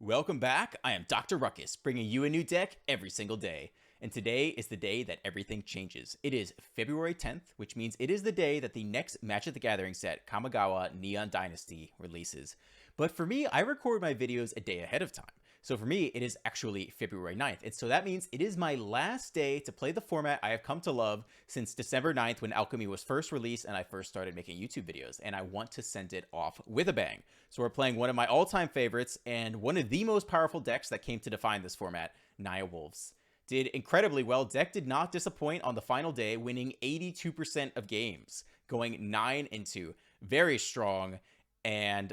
Welcome back, I am Dr. Ruckus, bringing you a new deck every single day. And today is the day that everything changes. It is February 10th, which means it is the day that the next Magic the Gathering set, Kamigawa Neon Dynasty, releases. But for me, I record my videos a day ahead of time. So for me, it is actually February 9th. And so that means it is my last day to play the format I have come to love since December 9th when Alchemy was first released and I first started making YouTube videos. And I want to send it off with a bang. So we're playing one of my all-time favorites and one of the most powerful decks that came to define this format, Naya Wolves. Did incredibly well. Deck did not disappoint on the final day, winning 82% of games, going 9-2. Very strong, and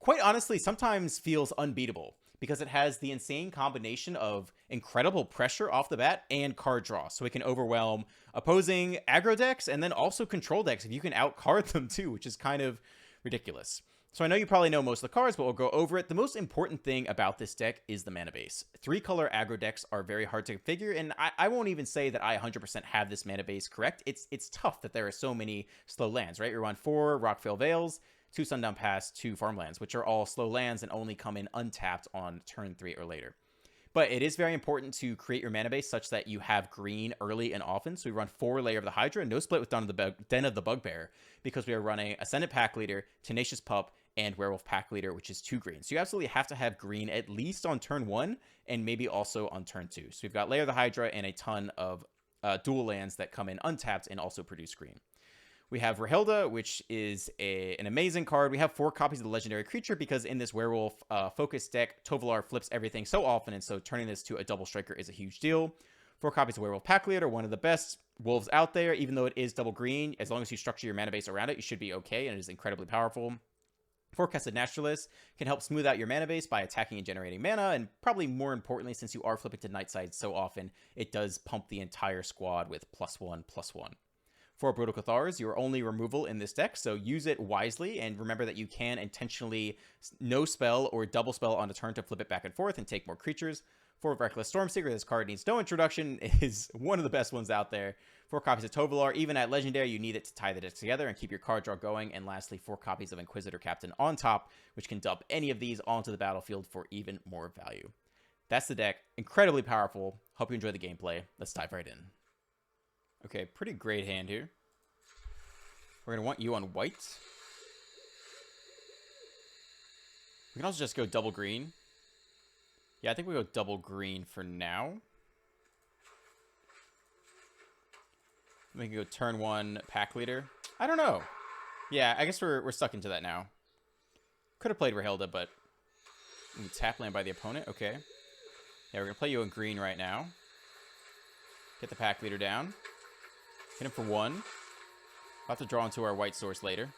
quite honestly, sometimes feels unbeatable because it has the insane combination of incredible pressure off the bat and card draw. So it can overwhelm opposing aggro decks and then also control decks if you can outcard them too, which is kind of ridiculous. So I know you probably know most of the cards, but we'll go over it. The most important thing about this deck is the mana base. 3-color aggro decks are very hard to configure, and I won't even say that I 100% have this mana base correct. It's tough that there are so many slow lands, right? You're on 4 Rockvale Vales, 2 Sundown Pass, 2 Farmlands, which are all slow lands and only come in untapped on turn 3 or later. But it is very important to create your mana base such that you have green early and often. So we run 4 Lair of the Hydra, no split with Den of the Bugbear, because we are running Ascendant Pack Leader, Tenacious Pup, and Werewolf Pack Leader, which is 2 green. So you absolutely have to have green at least on turn 1 and maybe also on turn 2. So we've got Lair of the Hydra and a ton of dual lands that come in untapped and also produce green. We have Rahilda, which is an amazing card. We have 4 copies of the legendary creature because in this werewolf focus deck, Tovolar flips everything so often, and so turning this to a double striker is a huge deal. 4 copies of Werewolf Pack Leader, one of the best wolves out there, even though it is double green. As long as you structure your mana base around it, you should be okay, and it is incredibly powerful. Forecasted Naturalist can help smooth out your mana base by attacking and generating mana, and probably more importantly, since you are flipping to Nightside so often, it does pump the entire squad with +1/+1. For Brutal Cathars, your only removal in this deck, so use it wisely, and remember that you can intentionally no spell or double spell on a turn to flip it back and forth and take more creatures. For Reckless Stormseeker, this card needs no introduction, is one of the best ones out there. 4 copies of Tovolar, even at Legendary, you need it to tie the decks together and keep your card draw going. And lastly, 4 copies of Inquisitor Captain on top, which can dump any of these onto the battlefield for even more value. That's the deck. Incredibly powerful. Hope you enjoy the gameplay. Let's dive right in. Okay, pretty great hand here. We're going to want you on white. We can also just go double green. Yeah, I think we go double green for now. We can go turn 1 Pack Leader. I don't know. Yeah, I guess we're stuck into that now. Could have played Rahilda, but tap land by the opponent. Okay. Yeah, we're going to play you in green right now. Get the Pack Leader down. Hit him for 1. About to draw into our white source later.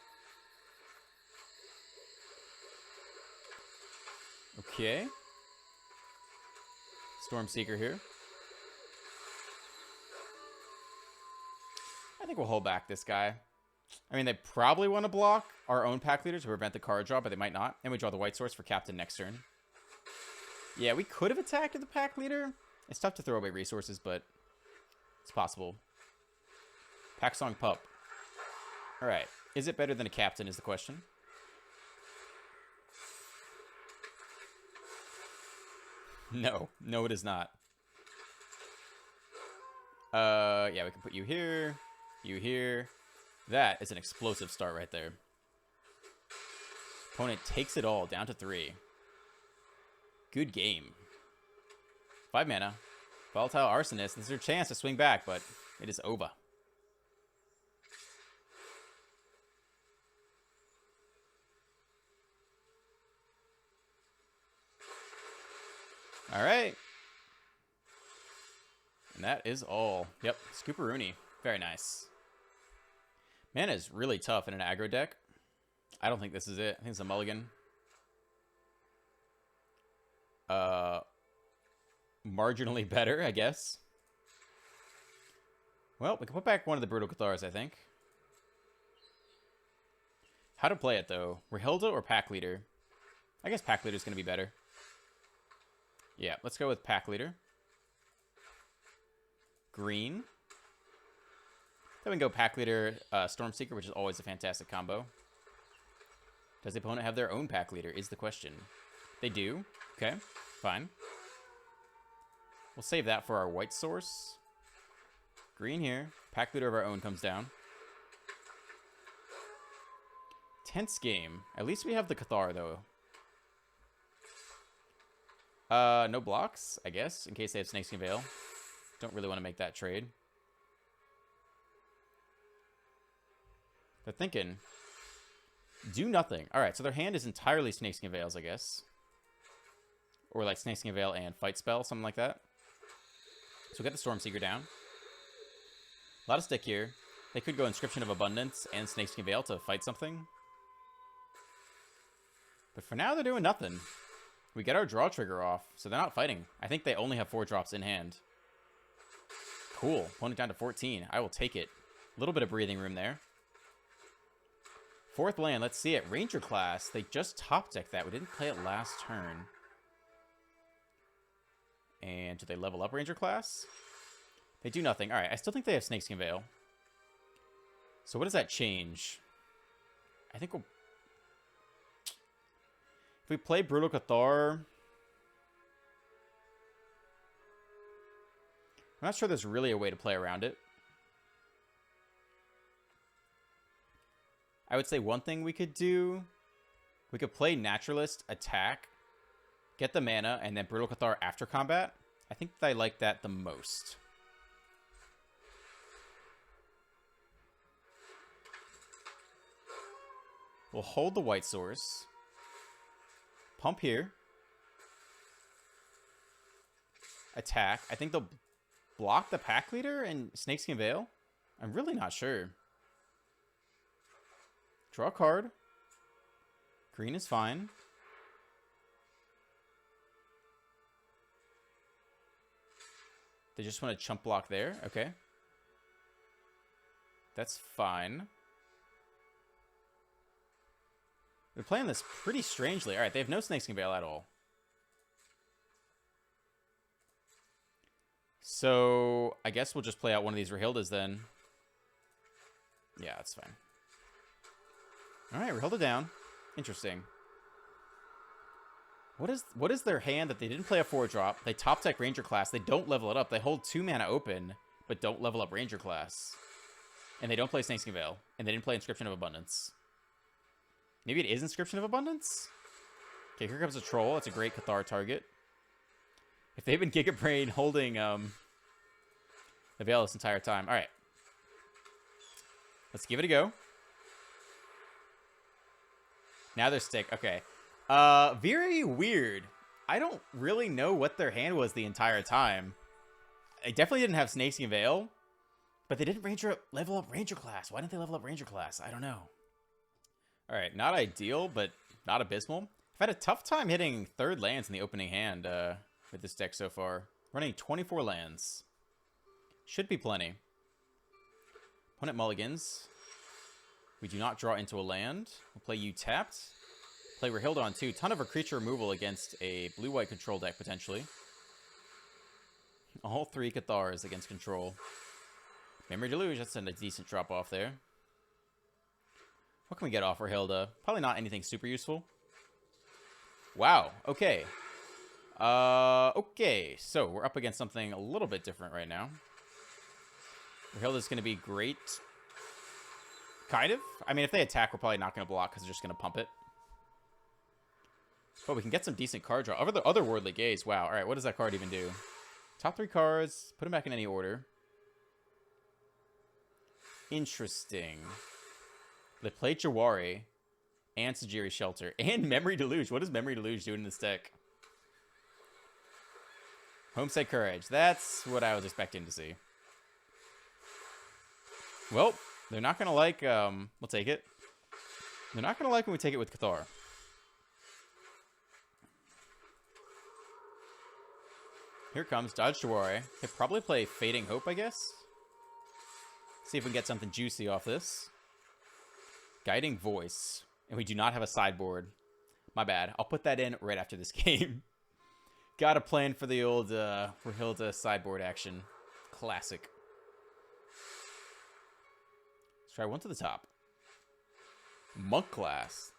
Okay. Stormseeker here. I think we'll hold back this guy. I mean, they probably want to block our own Pack Leader to prevent the card draw, but they might not. And we draw the white source for Captain next turn. Yeah, we could have attacked the Pack Leader. It's tough to throw away resources, but it's possible. Pack Song Pup. Alright. Is it better than a Captain is the question. No. No, it is not. Yeah, we can put you here. You here. That is an explosive start right there. Opponent takes it all down to 3. Good game. 5 mana. Volatile Arsonist. This is your chance to swing back, but it is over. All right. And that is all. Yep, Scooperoonie. Very nice. Mana is really tough in an aggro deck. I don't think this is it. I think it's a mulligan. Marginally better, I guess. Well, we can put back one of the Brutal Cathars, I think. How to play it, though? Rahilda or Pack Leader? I guess Pack Leader is going to be better. Yeah, let's go with Pack Leader. Green. Then we can go Pack Leader, Stormseeker, which is always a fantastic combo. Does the opponent have their own Pack Leader, is the question. They do. Okay, fine. We'll save that for our white source. Green here. Pack leader of our own comes down. Tense game. At least we have the Cathar, though. No blocks, I guess, in case they have Snakeskin Veil. Don't really want to make that trade. They're thinking, do nothing. All right, so their hand is entirely Snakeskin Veils, I guess. Or like Snakeskin Veil and Fight Spell, something like that. So we got the Stormseeker down. A lot of stick here. They could go Inscription of Abundance and Snakeskin Veil to fight something. But for now, they're doing nothing. We get our draw trigger off, so they're not fighting. I think they only have 4 drops in hand. Cool. Opponent down to 14. I will take it. A little bit of breathing room there. 4th land. Let's see it. Ranger class. They just top decked that. We didn't play it last turn. And do they level up Ranger class? They do nothing. All right. I still think they have Snakeskin Veil. So what does that change? I think we'll... If we play Brutal Cathar... I'm not sure there's really a way to play around it. I would say one thing we could do... We could play Naturalist, attack, get the mana, and then Brutal Cathar after combat. I think I like that the most. We'll hold the white source. Pump here. Attack. I think they'll block the pack leader and Snakeskin Veil. I'm really not sure. Draw a card. Green is fine. They just want to chump block there. Okay. That's fine. They're playing this pretty strangely. All right, they have no Snakeskin Veil at all. So I guess we'll just play out one of these Rahildas then. Yeah, that's fine. All right, Rahilda down. Interesting. What is their hand that they didn't play a 4-drop? They top deck Ranger class. They don't level it up. They hold 2 mana open, but don't level up Ranger class. And they don't play Snakeskin Veil. And they didn't play Inscription of Abundance. Maybe it is Inscription of Abundance? Okay, here comes a Troll. It's a great Cathar target. If they've been Giga Brain holding the Veil this entire time. All right. Let's give it a go. Now they're stick. Okay. Very weird. I don't really know what their hand was the entire time. They definitely didn't have Snakeskin Veil, but they didn't level up Ranger class. Why didn't they level up Ranger class? I don't know. All right, not ideal, but not abysmal. I've had a tough time hitting 3rd lands in the opening hand with this deck so far. Running 24 lands. Should be plenty. Opponent mulligans. We do not draw into a land. We'll play you tapped. Play Rahilda on 2. Ton of a creature removal against a blue-white control deck, potentially. All 3 Cathars against control. Memory Deluge, that's a decent drop-off there. What can we get off Rahilda? Probably not anything super useful. Wow, okay. Okay, so we're up against something a little bit different right now. Rahilda's going to be great. Kind of. I mean, if they attack, we're probably not going to block because they're just going to pump it. But we can get some decent card draw. Otherworldly Gaze. Wow. All right, what does that card even do? Top 3 cards. Put them back in any order. Interesting. They play Jawari and Sajiri Shelter and Memory Deluge. What does Memory Deluge do in this deck? Homestead Courage. That's what I was expecting to see. Well, they're not going to like... we'll take it. They're not going to like when we take it with Cathar. Here comes Dodge Jawari. He'll probably play Fading Hope, I guess. See if we can get something juicy off this. Guiding Voice. And we do not have a sideboard. My bad. I'll put that in right after this game. Got a plan for the old Rahilda sideboard action. Classic. Let's try one to the top. Monk class.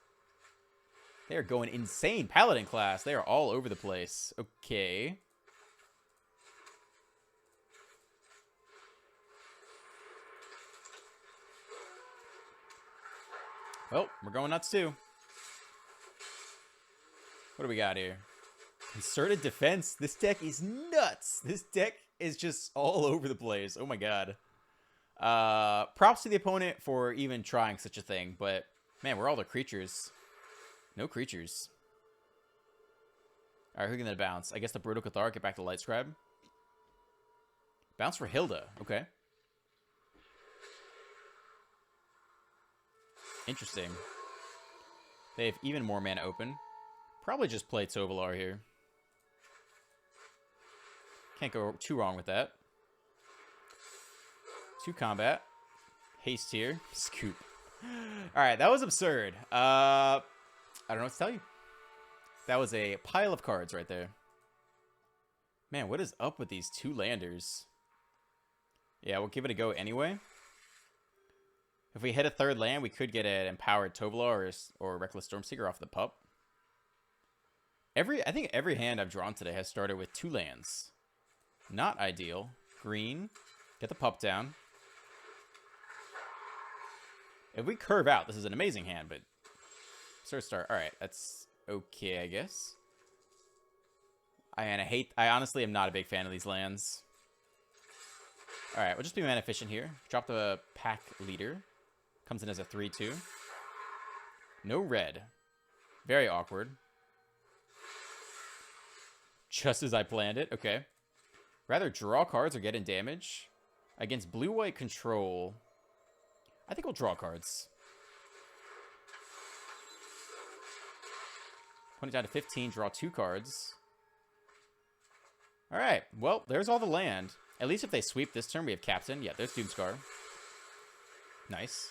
They are going insane. Paladin class. They are all over the place. Okay. Well, we're going nuts too. What do we got here? Concerted defense. This deck is nuts. This deck is just all over the place. Oh my god. Props to the opponent for even trying such a thing, but man, where are all the creatures? No creatures. Alright, who can that bounce? I guess the Brutal Cathar, get back to Light Scribe. Bounce for Hilda. Okay. Interesting. They have even more mana open. Probably just play Tovolar here. Can't go too wrong with that. 2 combat. Haste here. Scoop. Alright, that was absurd. I don't know what to tell you. That was a pile of cards right there. Man, what is up with these 2 landers? Yeah, we'll give it a go anyway. If we hit a 3rd land, we could get an Empowered Tovolar or Reckless Stormseeker off the pup. I think every hand I've drawn today has started with 2 lands. Not ideal. Green. Get the pup down. If we curve out, this is an amazing hand, but... Start. Alright, that's okay, I guess. I honestly am not a big fan of these lands. Alright, we'll just be mana efficient here. Drop the pack leader. Comes in as a 3/2. No red. Very awkward. Just as I planned it. Okay. Rather draw cards or get in damage. Against blue-white control, I think we'll draw cards. Put it down to 15, draw 2 cards. Alright, well, there's all the land. At least if they sweep this turn, we have Captain. Yeah, there's Doomscar. Nice.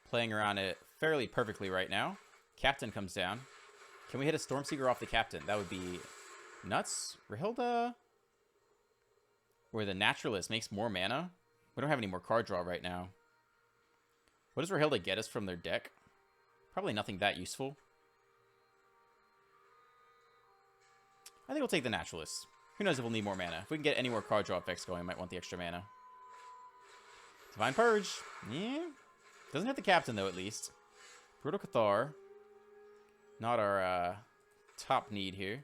Playing around it fairly perfectly right now. Captain comes down. Can we hit a Stormseeker off the Captain? That would be nuts. Rahilda, where the Naturalist makes more mana. We don't have any more card draw right now. What does Rahilda get us from their deck? Probably nothing that useful. I think we'll take the Naturalist. Who knows if we'll need more mana. If we can get any more card draw effects going, we might want the extra mana. Divine Purge. Yeah. Doesn't have the Captain, though, at least. Brutal Cathar. Not our top need here.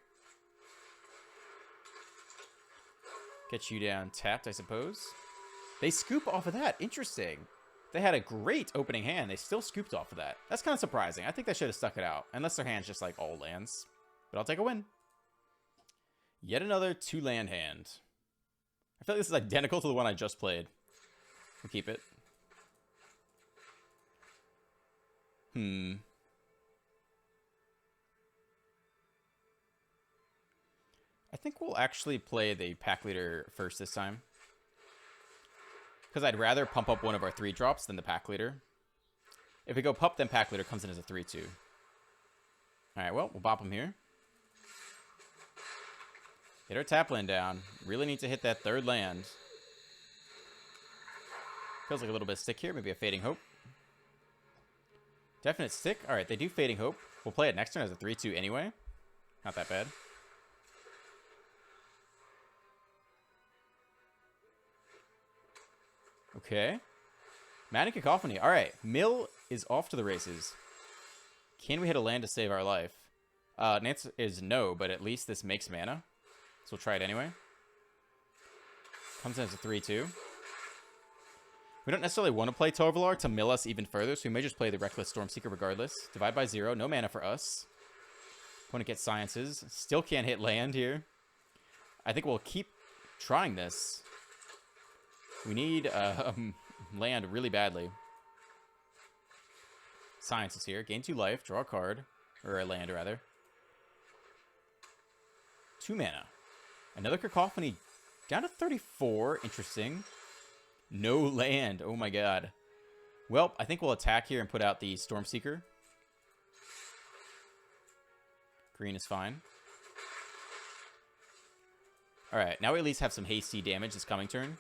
Get you down tapped, I suppose. They scoop off of that. Interesting. They had a great opening hand. They still scooped off of that. That's kind of surprising. I think they should have stuck it out. Unless their hand's just like all lands. But I'll take a win. Yet another 2-land hand. I feel like this is identical to the one I just played. We'll keep it. I think we'll actually play the pack leader first this time. Because I'd rather pump up one of our 3-drops than the pack leader. If we go pup, then pack leader comes in as a 3/2. Alright, well, we'll bop him here. Get our tap land down. Really need to hit that 3rd land. Feels like a little bit of stick here. Maybe a Fading Hope. Definite stick. Alright, they do Fading Hope. We'll play it next turn as a 3/2 anyway. Not that bad. Okay. Manic Cacophony. Alright, Mill is off to the races. Can we hit a land to save our life? The answer is no, but at least this makes mana. So we'll try it anyway. Comes in as a 3/2. We don't necessarily want to play Tovolar to mill us even further, so we may just play the Reckless Stormseeker regardless. Divide by 0. No mana for us. Opponent gets Sciences. Still can't hit land here. I think we'll keep trying this. We need land really badly. Sciences here. Gain 2 life. Draw a card. Or a land, rather. 2 mana. Another Cacophony. Down to 34. Interesting. No land. Oh my god. Well, I think we'll attack here and put out the Stormseeker. Green is fine. Alright, now we at least have some hasty damage this coming turn.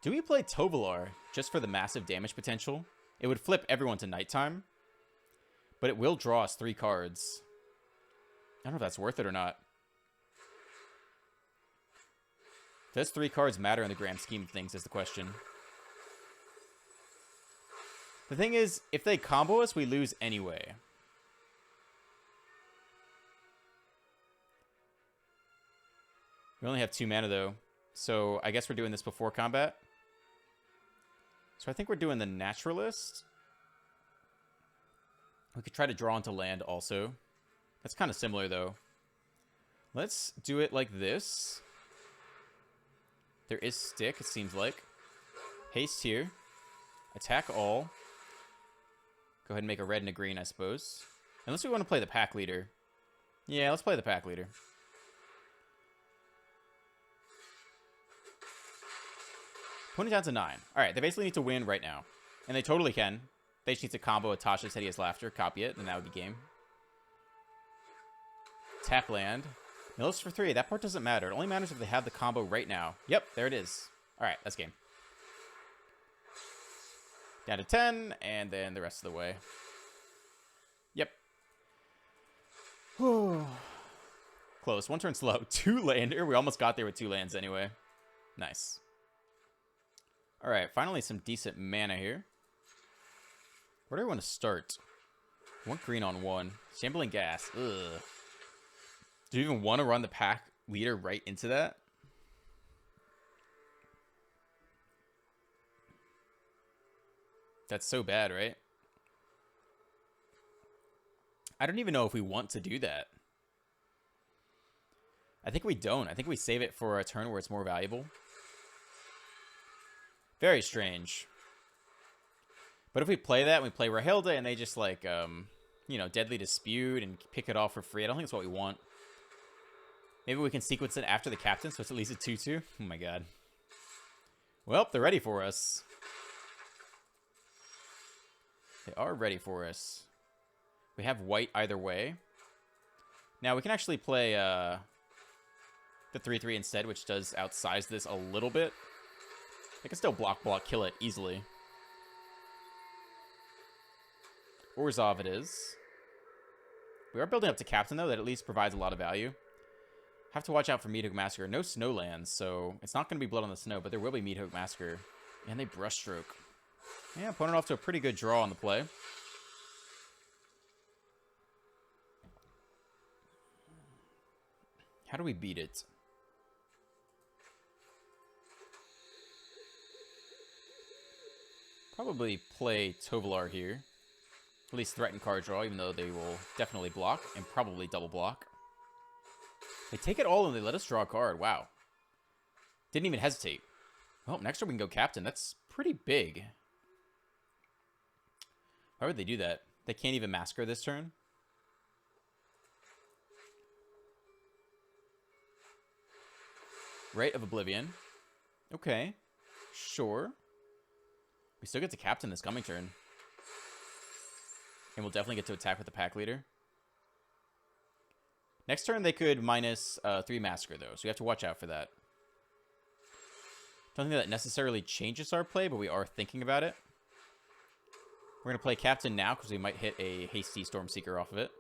Do we play Tovolar just for the massive damage potential? It would flip everyone to nighttime. But it will draw us 3 cards. I don't know if that's worth it or not. Does 3 cards matter in the grand scheme of things is the question. The thing is, if they combo us, we lose anyway. We only have 2 mana, though. So I guess we're doing this before combat. So I think we're doing the Naturalist. We could try to draw into land also. That's kind of similar, though. Let's do it like this. There is stick, it seems like. Haste here. Attack all. Go ahead and make a red and a green, I suppose. Unless we want to play the pack leader. Yeah, let's play the pack leader. Putting it down to 9. Alright, they basically need to win right now. And they totally can. They just need to combo with Tasha's Hideous Laughter, copy it, and that would be game. Tap land. Mills for 3. That part doesn't matter. It only matters if they have the combo right now. Yep, there it is. Alright, that's game. Down to 10, and then the rest of the way. Yep. Close. 1 turn slow. 2 lander. We almost got there with 2 lands anyway. Nice. Alright, finally some decent mana here. Where do I want to start? 1 green on 1. Shambling Gas. Ugh. Do you even want to run the pack leader right into that? That's so bad, right? I don't even know if we want to do that. I think we don't. I think we save it for a turn where it's more valuable. Very strange. But if we play that, and we play Rahilda, and they just, like, you know, Deadly Dispute and pick it off for free, I don't think it's what we want. Maybe we can sequence it after the captain, so it's at least a 2-2. Oh my god. Well, they're ready for us. They are ready for us. We have white either way. Now, we can actually play the 3-3 instead, which does outsize this a little bit. They can still block, kill it easily. Orzhov it is. We are building up to captain, though. That at least provides a lot of value. Have to watch out for Meathook Massacre. No Snowlands, so it's not going to be Blood on the Snow, but there will be Meathook Massacre. And they Brushstroke. Yeah, opponent off to a pretty good draw on the play. How do we beat it? Probably play Tovolar here. At least threaten card draw, even though they will definitely block and probably double block. They take it all and they let us draw a card. Wow. Didn't even hesitate. Well, next turn we can go captain. That's pretty big. Why would they do that? They can't even massacre this turn. Rite of Oblivion. Okay. Sure. We still get to captain this coming turn. And we'll definitely get to attack with the pack leader. Next turn, they could minus 3 Massacre, though. So we have to watch out for that. Don't think that necessarily changes our play, but we are thinking about it. We're going to play Captain now, because we might hit a hasty Stormseeker off of it.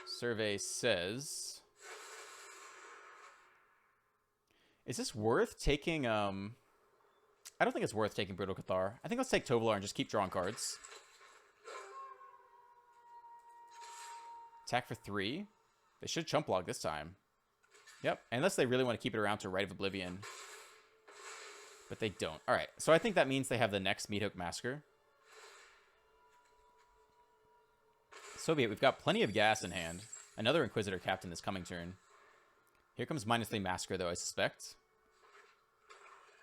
Survey says... Is this worth taking... I don't think it's worth taking Brutal Cathar. I think let's take Tovolar and just keep drawing cards. Attack for 3. They should chump block this time. Yep, unless they really want to keep it around to Rite of Oblivion. But they don't. Alright, so I think that means they have the next Meathook Massacre. So be it. We've got plenty of gas in hand. Another Inquisitor Captain this coming turn. Here comes minus 3 Massacre, though, I suspect.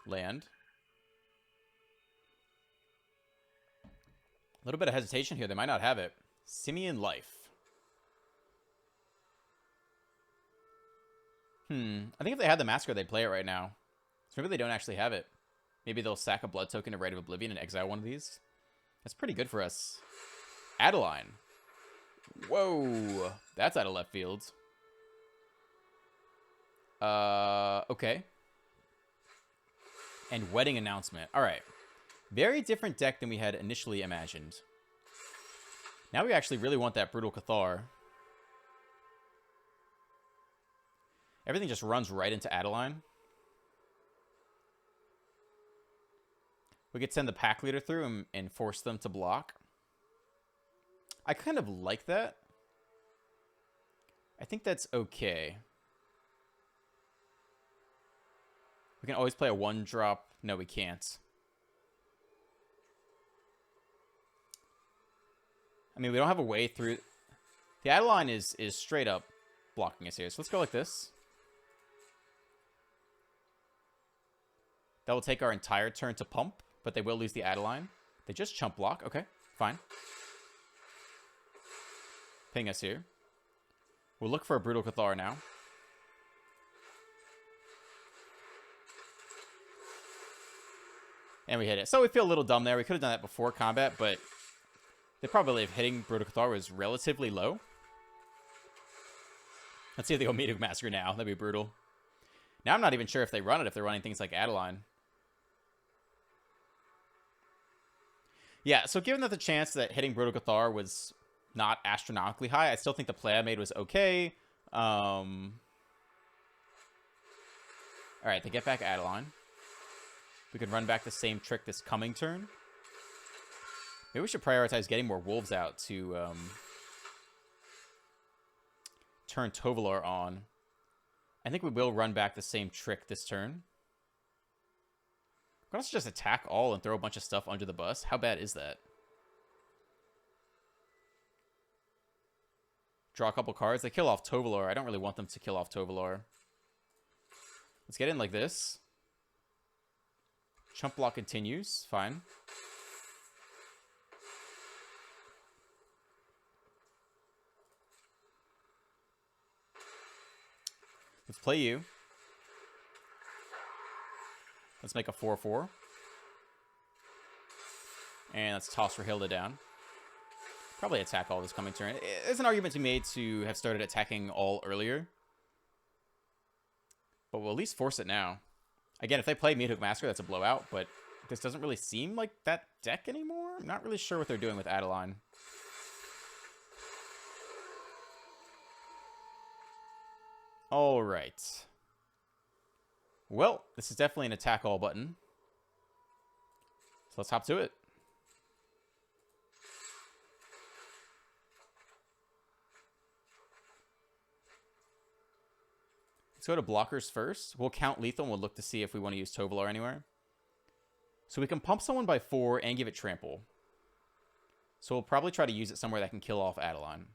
Land. A little bit of hesitation here. They might not have it. Simian Life. I think if they had the Massacre, they'd play it right now. So maybe they don't actually have it. Maybe they'll sack a Blood Token to Rite of Oblivion and exile one of these. That's pretty good for us. Adeline. Whoa. That's out of left field. Okay. And Wedding Announcement. Alright. Very different deck than we had initially imagined. Now we actually really want that Brutal Cathar. Everything just runs right into Adeline. We could send the pack leader through and force them to block. I kind of like that. I think that's okay. We can always play a 1-drop. No, we can't. I mean, we don't have a way through. The Adeline is straight up blocking us here. So let's go like this. That will take our entire turn to pump, but they will lose the Adeline. They just chump block. Okay, fine. Ping us here. We'll look for a Brutal Cathar now. And we hit it. So we feel a little dumb there. We could have done that before combat, but the probability of hitting Brutal Cathar was relatively low. Let's see if they go Meathook Massacre now. That'd be brutal. Now I'm not even sure if they run it, if they're running things like Adeline. Yeah, so given that the chance that hitting Brutal Cathar was not astronomically high, I still think the play I made was okay. Alright, they get back Adeline. We could run back the same trick this coming turn. Maybe we should prioritize getting more wolves out to turn Tovolar on. I think we will run back the same trick this turn. We can also just attack all and throw a bunch of stuff under the bus. How bad is that? Draw a couple cards. They kill off Tovolar. I don't really want them to kill off Tovolar. Let's get in like this. Chump block continues. Fine. Let's play you. Let's make a 4/4. And let's toss for Hilda down. Probably attack all this coming turn. There's an argument to be made to have started attacking all earlier. But we'll at least force it now. Again, if they play Meathook Massacre, that's a blowout. But this doesn't really seem like that deck anymore. I'm not really sure what they're doing with Adeline. All right. Well, this is definitely an attack all button. So let's hop to it. Let's go to blockers first. We'll count lethal and we'll look to see if we want to use Tovolar anywhere. So we can pump someone by 4 and give it trample. So we'll probably try to use it somewhere that can kill off Adeline.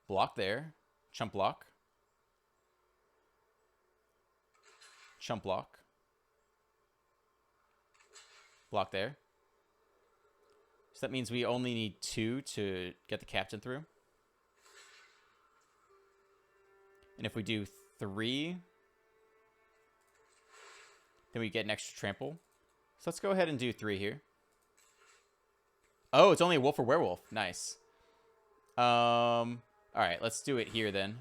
Block there. Chump block. Chump block. Block there. So that means we only need 2 to get the captain through. And if we do 3, then we get an extra trample. So let's go ahead and do 3 here. Oh, it's only a wolf or werewolf. Nice. Alright, let's do it here then.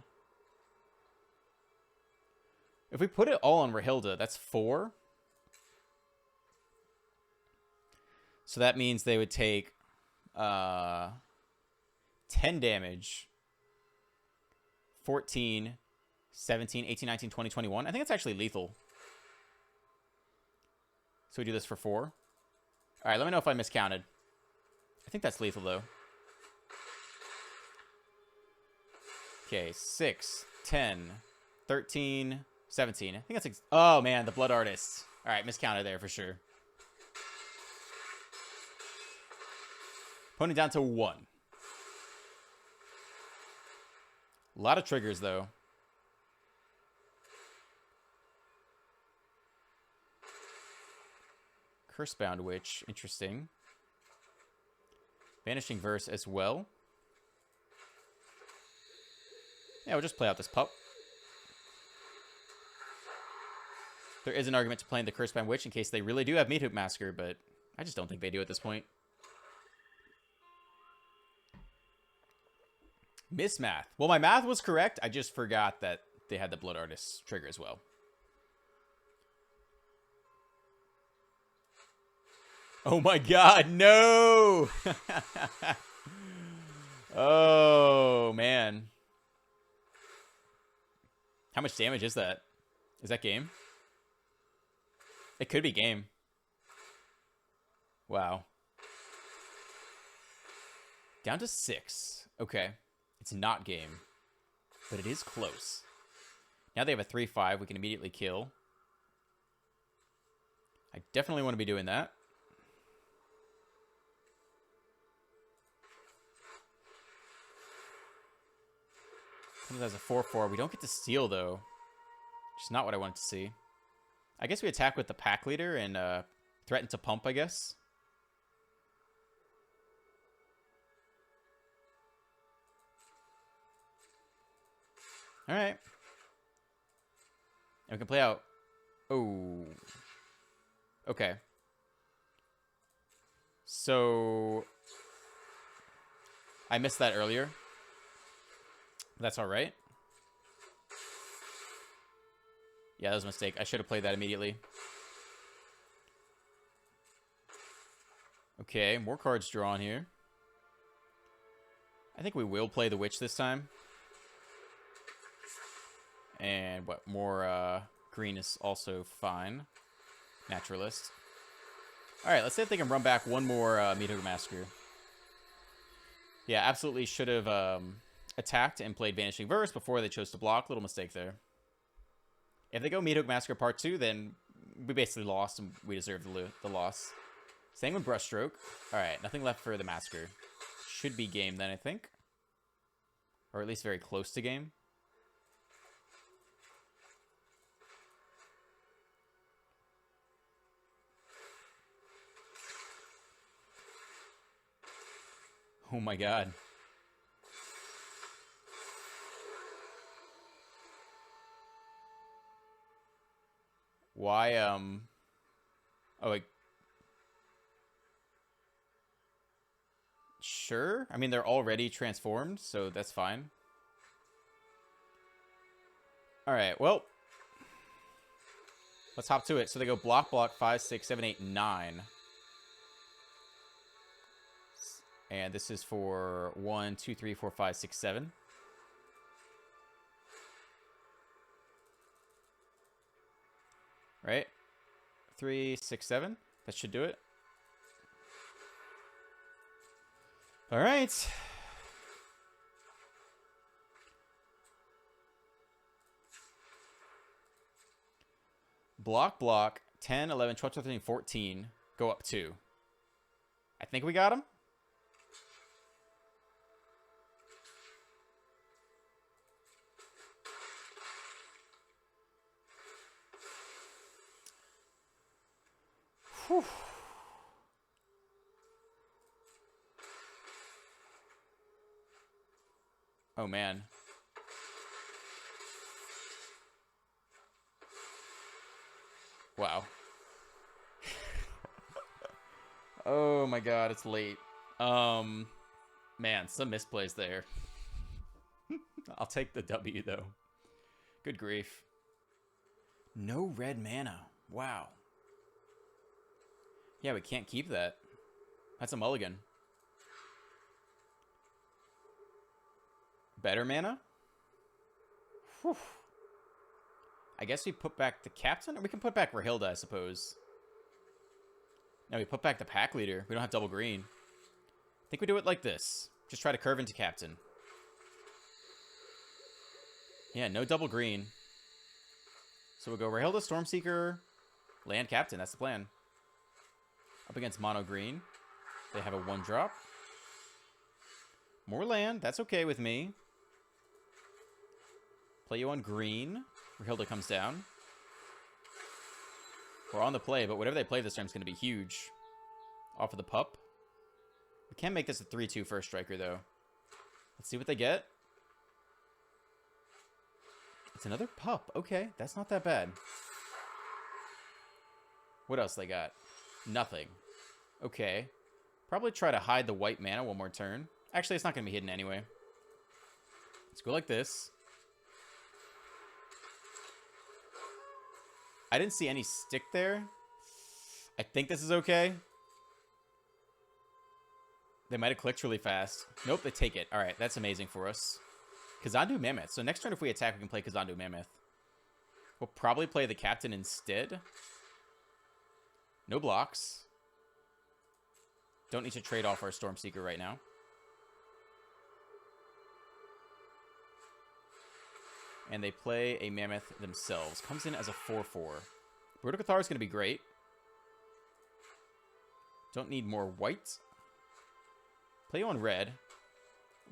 If we put it all on Rahilda, that's 4. So that means they would take 10 damage. 14, 17, 18, 19, 20, 21. I think it's actually lethal. So we do this for 4. Alright, let me know if I miscounted. I think that's lethal though. Okay, 6, 10, 13, 17. I think that's... oh, man, the Blood Artist. All right, miscounted there for sure. Opponent down to 1. A lot of triggers, though. Cursebound Witch. Interesting. Vanishing Verse as well. Yeah, we'll just play out this pup. There is an argument to playing the Cursebound Witch in case they really do have Meathook Massacre, but I just don't think they do at this point. Mismath. Well, my math was correct. I just forgot that they had the Blood Artist trigger as well. Oh my god, no! Oh, man. How much damage is that? Is that game? It could be game. Wow. Down to 6. Okay. It's not game. But it is close. Now they have a 3-5 we can immediately kill. I definitely want to be doing that. That's a 4-4. We don't get to steal, though. Which is not what I wanted to see. I guess we attack with the pack leader and threaten to pump, I guess. Alright. And we can play out... Oh. Okay. So... I missed that earlier. That's alright. Yeah, that was a mistake. I should have played that immediately. Okay, more cards drawn here. I think we will play the Witch this time. And what, more green is also fine. Naturalist. Alright, let's see if they can run back one more Meathugger Massacre. Yeah, absolutely should have attacked and played Vanishing Verse before they chose to block. Little mistake there. If they go Meathugger Massacre Part 2, then we basically lost and we deserve the loss. Same with Brushstroke. Alright, nothing left for the Massacre. Should be game then, I think. Or at least very close to game. Oh my god. Why, Oh, like... Sure. I mean, they're already transformed, so that's fine. Alright, well... Let's hop to it. So they go block, 5, 6, 7, 8, 9. And this is for 1, 2, 3, 4, 5, 6, 7. Right? 3, 6, 7. That should do it. All right. Block. 10, 11, 12, 13, 14. Go up 2. I think we got him. Whew. Oh, man. Wow. Oh, my God. It's late. Man, some misplays there. I'll take the W, though. Good grief. No red mana. Wow. Yeah, we can't keep that. That's a mulligan. Better mana? Whew. I guess we put back the captain? Or we can put back Rahilda, I suppose. No, we put back the pack leader. We don't have double green. I think we do it like this. Just try to curve into captain. Yeah, no double green. So we'll go Rahilda, Stormseeker, land captain. That's the plan. Up against mono green. They have a 1-drop. More land. That's okay with me. Play you on green. Rahilda comes down. We're on the play, but whatever they play this time is going to be huge. Off of the pup. We can make this a 3-2 first striker, though. Let's see what they get. It's another pup. Okay, that's not that bad. What else they got? Nothing. Okay. Probably try to hide the white mana one more turn. Actually, it's not going to be hidden anyway. Let's go like this. I didn't see any stick there. I think this is okay. They might have clicked really fast. Nope, they take it. All right, that's amazing for us. Kazandu Mammoth. So next turn if we attack, we can play Kazandu Mammoth. We'll probably play the Captain instead. No blocks. Don't need to trade off our Stormseeker right now. And they play a Mammoth themselves. Comes in as a 4-4. Brutal Cathar is going to be great. Don't need more white. Play you on red.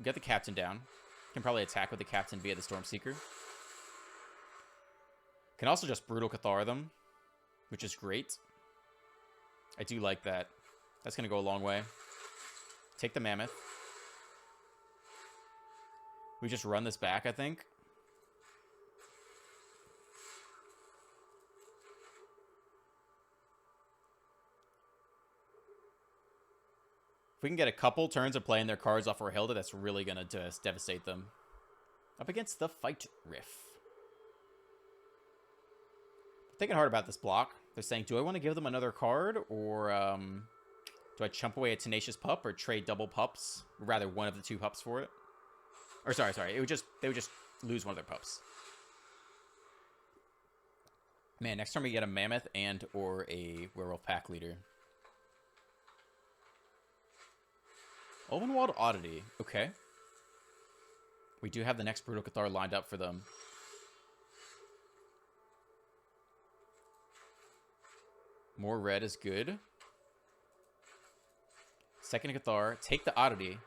Get the Captain down. Can probably attack with the Captain via the Stormseeker. Can also just Brutal Cathar them, which is great. I do like that. That's going to go a long way. Take the Mammoth. We just run this back, I think. If we can get a couple turns of playing their cards off our Hilda, that's really going to just devastate them. Up against the Fight Riff. Thinking hard about this block. They're saying, do I want to give them another card? Or do I chump away a Tenacious Pup or trade double pups? Rather, one of the two pups for it. Or sorry. They would just lose one of their pups. Man, next time we get a Mammoth and or a Werewolf Pack Leader. Ulvenwald Oddity. Okay. We do have the next Brutal Cathar lined up for them. More red is good. Second Cathar. Take the Oddity.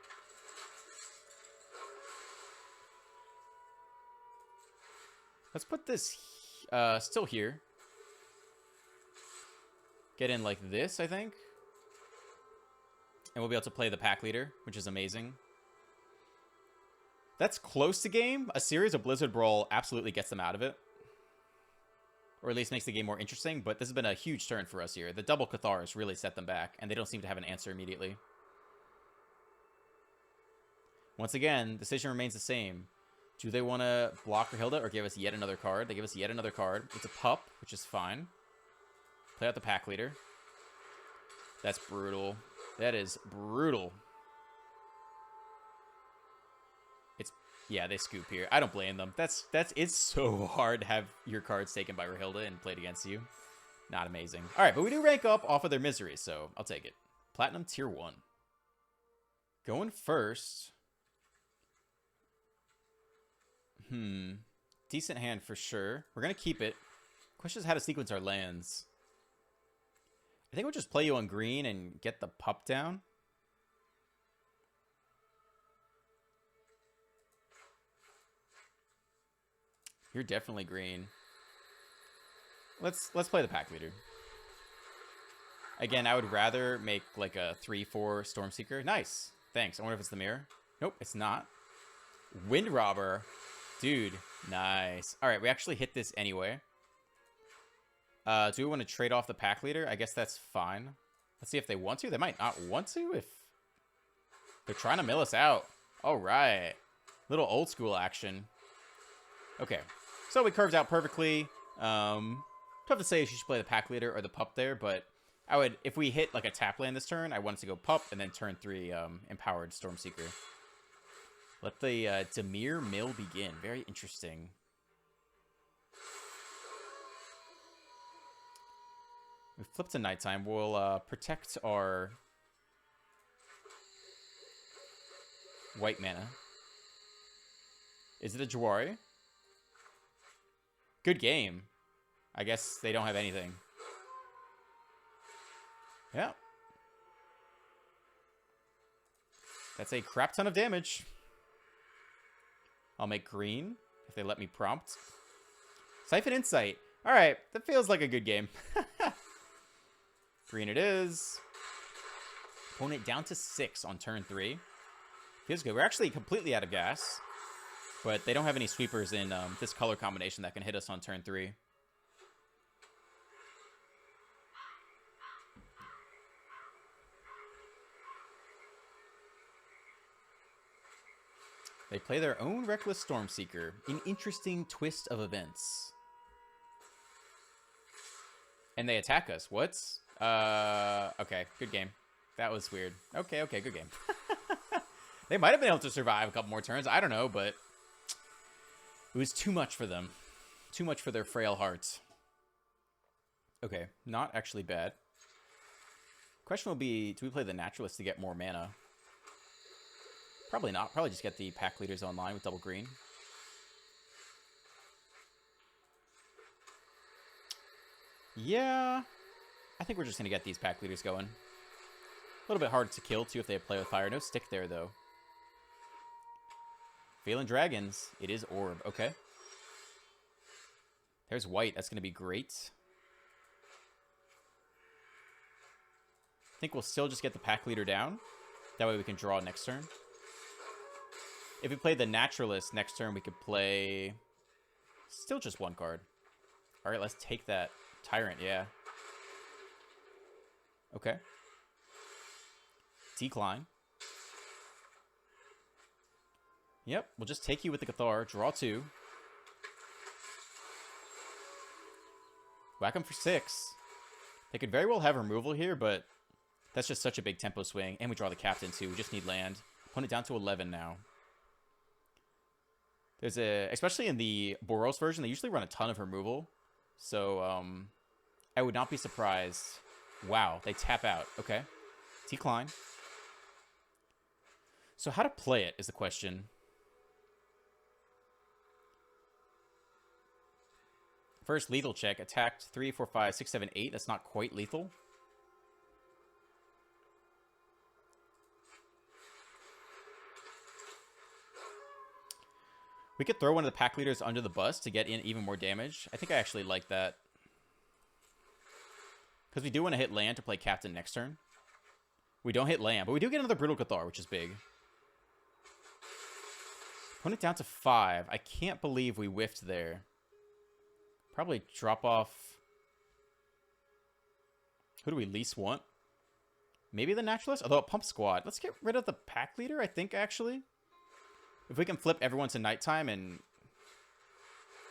Let's put this still here. Get in like this, I think. And we'll be able to play the Pack Leader, which is amazing. That's close to game. A series of Blizzard Brawl absolutely gets them out of it. Or at least makes the game more interesting, but this has been a huge turn for us here. The double Cathars really set them back, and they don't seem to have an answer immediately. Once again, decision remains the same. Do they want to block for Hilda or give us yet another card? They give us yet another card. It's a pup, which is fine. Play out the Pack Leader. That's brutal. That is brutal. Yeah, they scoop here. I don't blame them. It's so hard to have your cards taken by Rahilda and played against you. Not amazing. All right, but we do rank up off of their misery, so I'll take it. Platinum Tier 1. Going first. Decent hand for sure. We're going to keep it. Question is how to sequence our lands. I think we'll just play you on green and get the pup down. You're definitely green. Let's play the Pack Leader. Again, I would rather make like a 3-4 Stormseeker. Nice. Thanks. I wonder if it's the mirror. Nope, it's not. Wind Robber. Dude, nice. All right, we actually hit this anyway. Do we want to trade off the Pack Leader? I guess that's fine. Let's see if they want to. They might not want to if they're trying to mill us out. All right. Little old school action. Okay. So we curved out perfectly. Tough to say if you should play the Pack Leader or the pup there, but I would, if we hit like a tap land this turn, I want it to go pup and then turn 3 empowered Stormseeker. Let the Dimir mill begin. Very interesting. We flip to nighttime. We'll protect our white mana. Is it a Jawari? Good game. I guess they don't have anything. Yeah. That's a crap ton of damage. I'll make green if they let me prompt. Siphon Insight. All right, that feels like a good game. Green it is. Opponent down to 6 on turn 3. Feels good. We're actually completely out of gas. But they don't have any sweepers in this color combination that can hit us on turn 3. They play their own Reckless Stormseeker. An interesting twist of events. And they attack us. What? Okay, good game. That was weird. Okay, good game. They might have been able to survive a couple more turns. I don't know, but it was too much for them. Too much for their frail hearts. Okay, not actually bad. Question will be, do we play the Naturalist to get more mana? Probably not. Probably just get the pack leaders online with double green. Yeah, I think we're just going to get these pack leaders going. A little bit hard to kill, too, if they play with fire. No stick there, though. Phelan Dragons. It is Orb. Okay. There's white. That's going to be great. I think we'll still just get the pack leader down. That way we can draw next turn. If we play the Naturalist next turn, we could play... Still just one card. Alright, let's take that Tyrant, yeah. Okay. Decline. Yep, we'll just take you with the Cathar. Draw 2. Whack him for 6. They could very well have removal here, but that's just such a big tempo swing. And we draw the Captain, too. We just need land. Put it down to 11 now. There's a... Especially in the Boros version, they usually run a ton of removal. So, I would not be surprised. Wow, they tap out. Okay. Decline. So how to play it is the question. First, lethal check. Attacked 3, 4, 5, 6, 7, 8. That's not quite lethal. We could throw one of the pack leaders under the bus to get in even more damage. I think I actually like that. Because we do want to hit land to play Captain next turn. We don't hit land, but we do get another Brutal Cathar, which is big. Put it down to 5. I can't believe we whiffed there. Probably drop off... Who do we least want? Maybe the Naturalist? Although it pumps Squad. Let's get rid of the pack leader, I think, actually. If we can flip everyone to nighttime and...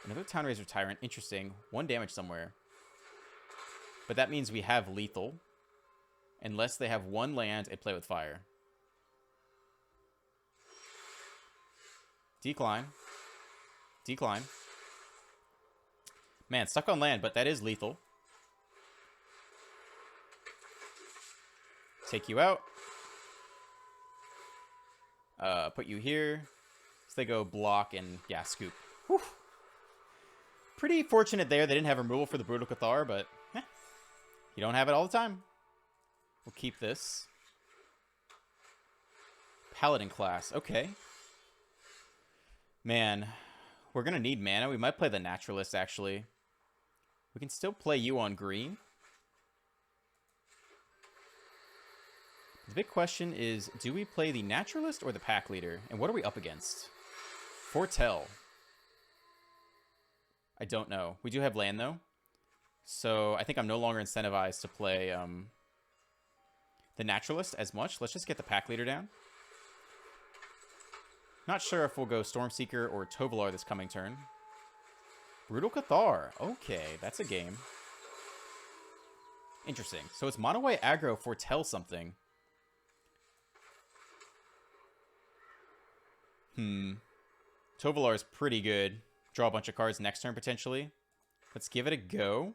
Another Town Razor Tyrant. Interesting. 1 damage somewhere. But that means we have lethal. Unless they have 1 land and play with fire. Decline. Decline. Man, stuck on land, but that is lethal. Take you out. Put you here. So they go block and, yeah, scoop. Whew. Pretty fortunate there. They didn't have removal for the Brutal Cathar, but you don't have it all the time. We'll keep this. Paladin class. Okay. Man, we're going to need mana. We might play the Naturalist, actually. We can still play you on green. The big question is, do we play the Naturalist or the pack leader? And what are we up against? Foretell. I don't know. We do have land, though. So I think I'm no longer incentivized to play the Naturalist as much. Let's just get the pack leader down. Not sure if we'll go Stormseeker or Tovolar this coming turn. Brutal Cathar. Okay, that's a game. Interesting. So it's mono white aggro foretell something. Tovolar is pretty good. Draw a bunch of cards next turn, potentially. Let's give it a go.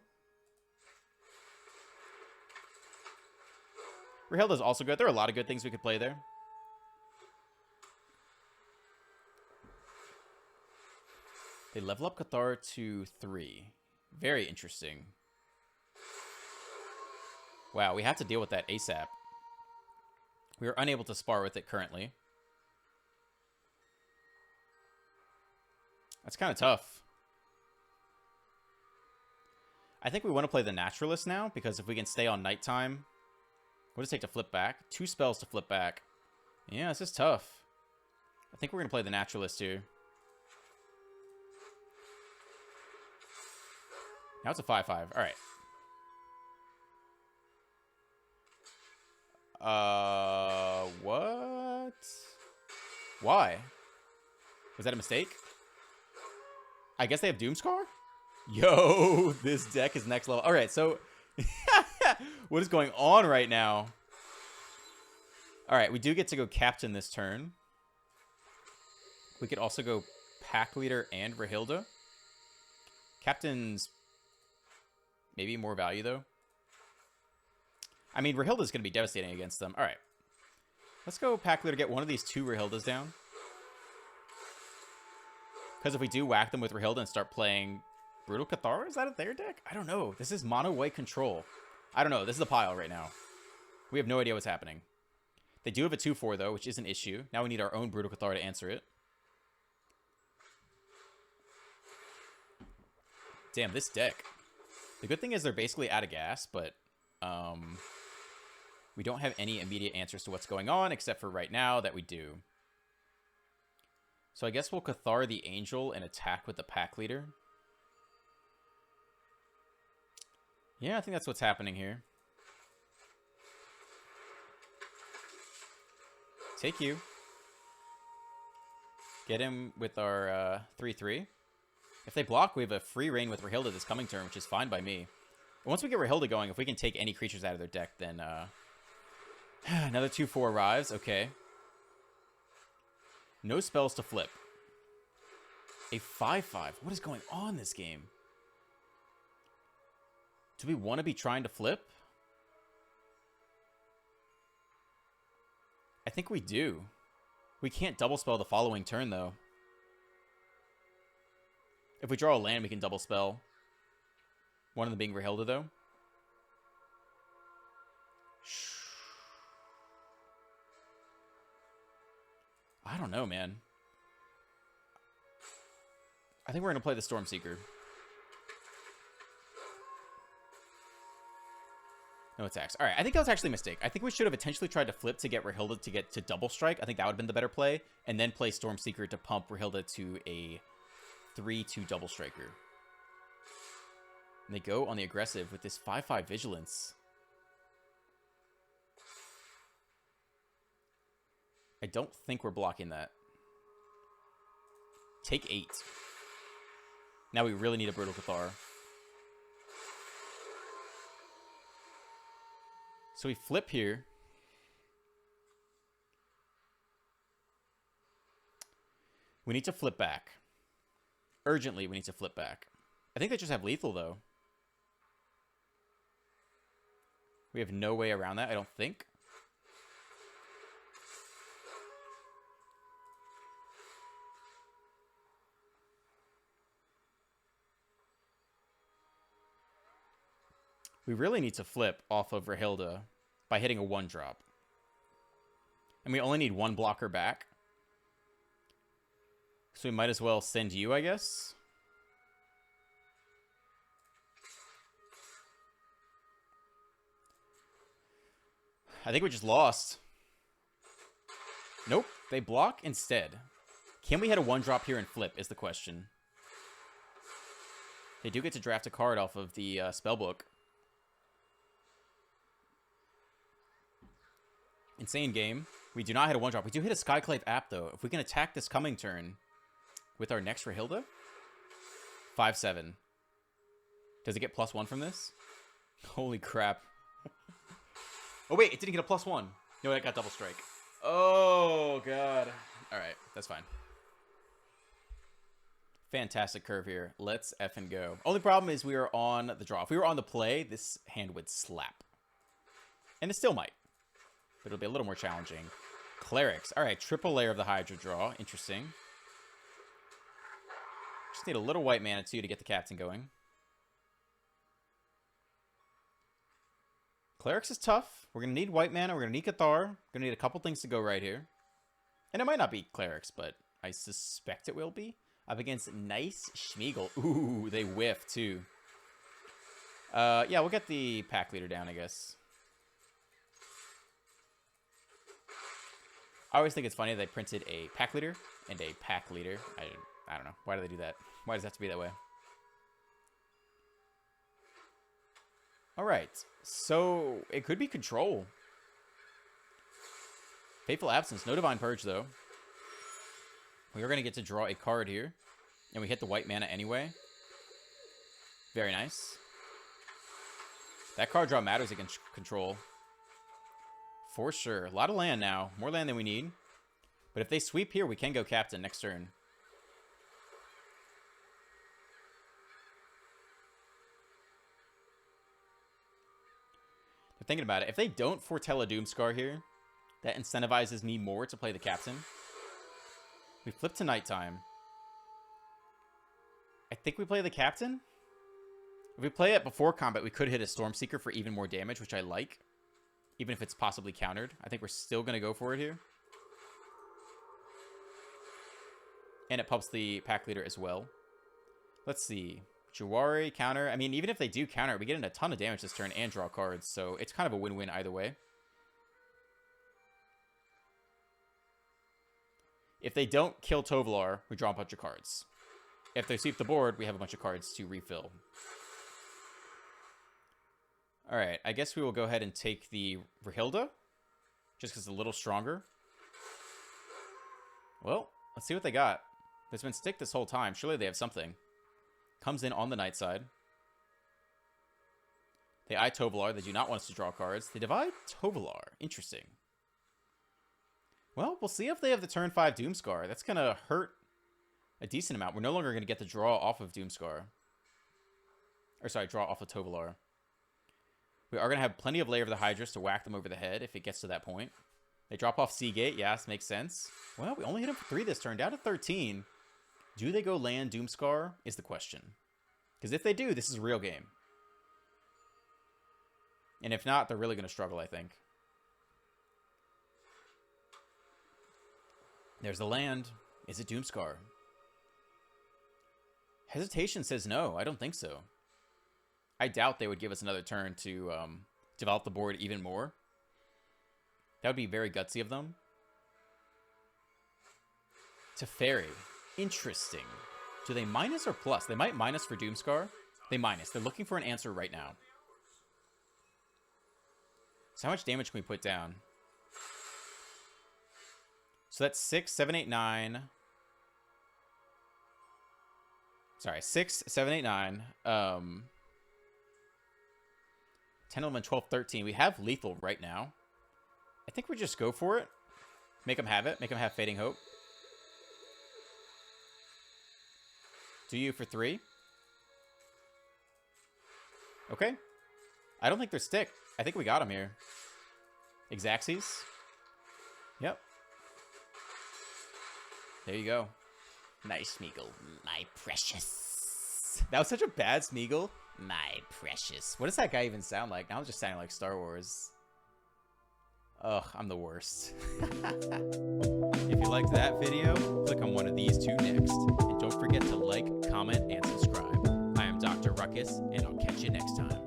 Rahilda's also good. There are a lot of good things we could play there. They level up Cathar to 3. Very interesting. Wow, we have to deal with that ASAP. We are unable to spar with it currently. That's kind of tough. I think we want to play the Naturalist now, because if we can stay on nighttime... What does it take to flip back? 2 spells to flip back. Yeah, this is tough. I think we're going to play the Naturalist here. Now it's a 5-5. Alright. What? Why? Was that a mistake? I guess they have Doomscar? Yo, this deck is next level. Alright, so... what is going on right now? Alright, we do get to go Captain this turn. We could also go Pack Leader and Rahilda. Captain's maybe more value, though. I mean, Rahilda's going to be devastating against them. All right. Let's go Pack Leader, get one of these 2 Rahildas down. Because if we do whack them with Rahilda and start playing Brutal Cathar, is that their deck? I don't know. This is mono white control. I don't know. This is a pile right now. We have no idea what's happening. They do have a 2/4, though, which is an issue. Now we need our own Brutal Cathar to answer it. Damn, this deck. The good thing is they're basically out of gas, but we don't have any immediate answers to what's going on, except for right now that we do. So I guess we'll Cathar the Angel and attack with the Pack Leader. Yeah, I think that's what's happening here. Take you. Get him with our 3/3. If they block, we have a free reign with Rahilda this coming turn, which is fine by me. And once we get Rahilda going, if we can take any creatures out of their deck, then another 2/4 arrives. Okay. No spells to flip. A 5/5. What is going on this game? Do we want to be trying to flip? I think we do. We can't double spell the following turn, though. If we draw a land, we can double spell. One of them being Rahilda, though. I don't know, man. I think we're going to play the Stormseeker. No attacks. All right, I think that was actually a mistake. I think we should have intentionally tried to flip to get Rahilda to get to double strike. I think that would have been the better play. And then play Stormseeker to pump Rahilda to a 3/2 double striker. And they go on the aggressive with this 5/5 Vigilance. I don't think we're blocking that. Take 8. Now we really need a Brutal Cathar. So we flip here. We need to flip back. Urgently, we need to flip back. I think they just have lethal, though. We have no way around that, I don't think. We really need to flip off of Rahilda by hitting a 1-drop. And we only need 1 blocker back. So we might as well send you, I guess. I think we just lost. Nope, they block instead. Can we hit a 1-drop here and flip is the question. They do get to draft a card off of the spellbook. Insane game. We do not hit a 1-drop. We do hit a Skyclave app, though. If we can attack this coming turn with our next Rahilda, 5/7. Does it get +1 from this? Holy crap. Oh, wait. It didn't get a +1. No, it got double strike. Oh, God. All right. That's fine. Fantastic curve here. Let's effing go. Only problem is we are on the draw. If we were on the play, this hand would slap. And it still might. But it'll be a little more challenging. Clerics. All right, triple layer of the Hydra draw. Interesting. Just need a little white mana, too, to get the captain going. Clerics is tough. We're going to need white mana. We're going to need Cathar. We're going to need a couple things to go right here. And it might not be Clerics, but I suspect it will be. Up against Nice Schmeagle. Ooh, they whiff, too. Yeah, we'll get the pack leader down, I guess. I always think it's funny they printed a pack leader and a pack leader. I don't know. Why do they do that? Why does it have to be that way? All right. So it could be control. Fateful Absence. No Divine Purge, though. We are going to get to draw a card here. And we hit the white mana anyway. Very nice. That card draw matters against control. For sure. A lot of land now. More land than we need. But if they sweep here, we can go captain next turn. But thinking about it, if they don't foretell a Doomscar here, that incentivizes me more to play the captain. We flip to nighttime. I think we play the captain. If we play it before combat, we could hit a Stormseeker for even more damage, which I like. Even if it's possibly countered. I think we're still going to go for it here. And it pumps the pack leader as well. Let's see. Jawari, counter. I mean, even if they do counter, we get in a ton of damage this turn and draw cards. So it's kind of a win-win either way. If they don't kill Tovolar, we draw a bunch of cards. If they sweep the board, we have a bunch of cards to refill. Alright, I guess we will go ahead and take the Rahilda. Just because it's a little stronger. Well, let's see what they got. There's been stick this whole time. Surely they have something. Comes in on the night side. They eye Tovolar. They do not want us to draw cards. They divide Tovolar. Interesting. Well, we'll see if they have the turn 5 Doomscar. That's going to hurt a decent amount. We're no longer going to get the draw off of Doomscar. Or sorry, draw off of Tovolar. We are going to have plenty of Lair of the Hydras to whack them over the head if it gets to that point. They drop off Seagate. Yes, makes sense. Well, we only hit them for 3 this turn. Down to 13. Do they go land Doomscar is the question. Because if they do, this is a real game. And if not, they're really going to struggle, I think. There's the land. Is it Doomscar? Hesitation says no. I don't think so. I doubt they would give us another turn to develop the board even more. That would be very gutsy of them. Teferi. Interesting. Do they minus or plus? They might minus for Doomscar. They minus. They're looking for an answer right now. So how much damage can we put down? So that's 6, 7, 8, 9. Sorry, 6, 7, 8, 9. 10, 11, 12, 13. We have lethal right now. I think we just go for it. Make them have it. Make them have Fading Hope. Do you for 3? Okay. I don't think they're stick. I think we got him here. Exaxes. Yep. There you go. Nice, Smeagol. My precious. That was such a bad Smeagol. My precious. What does that guy even sound like? Now I'm just sounding like Star Wars. Ugh, I'm the worst. If you liked that video, click on one of these two next. And don't forget to like, comment, and subscribe. I am Dr. Ruckus, and I'll catch you next time.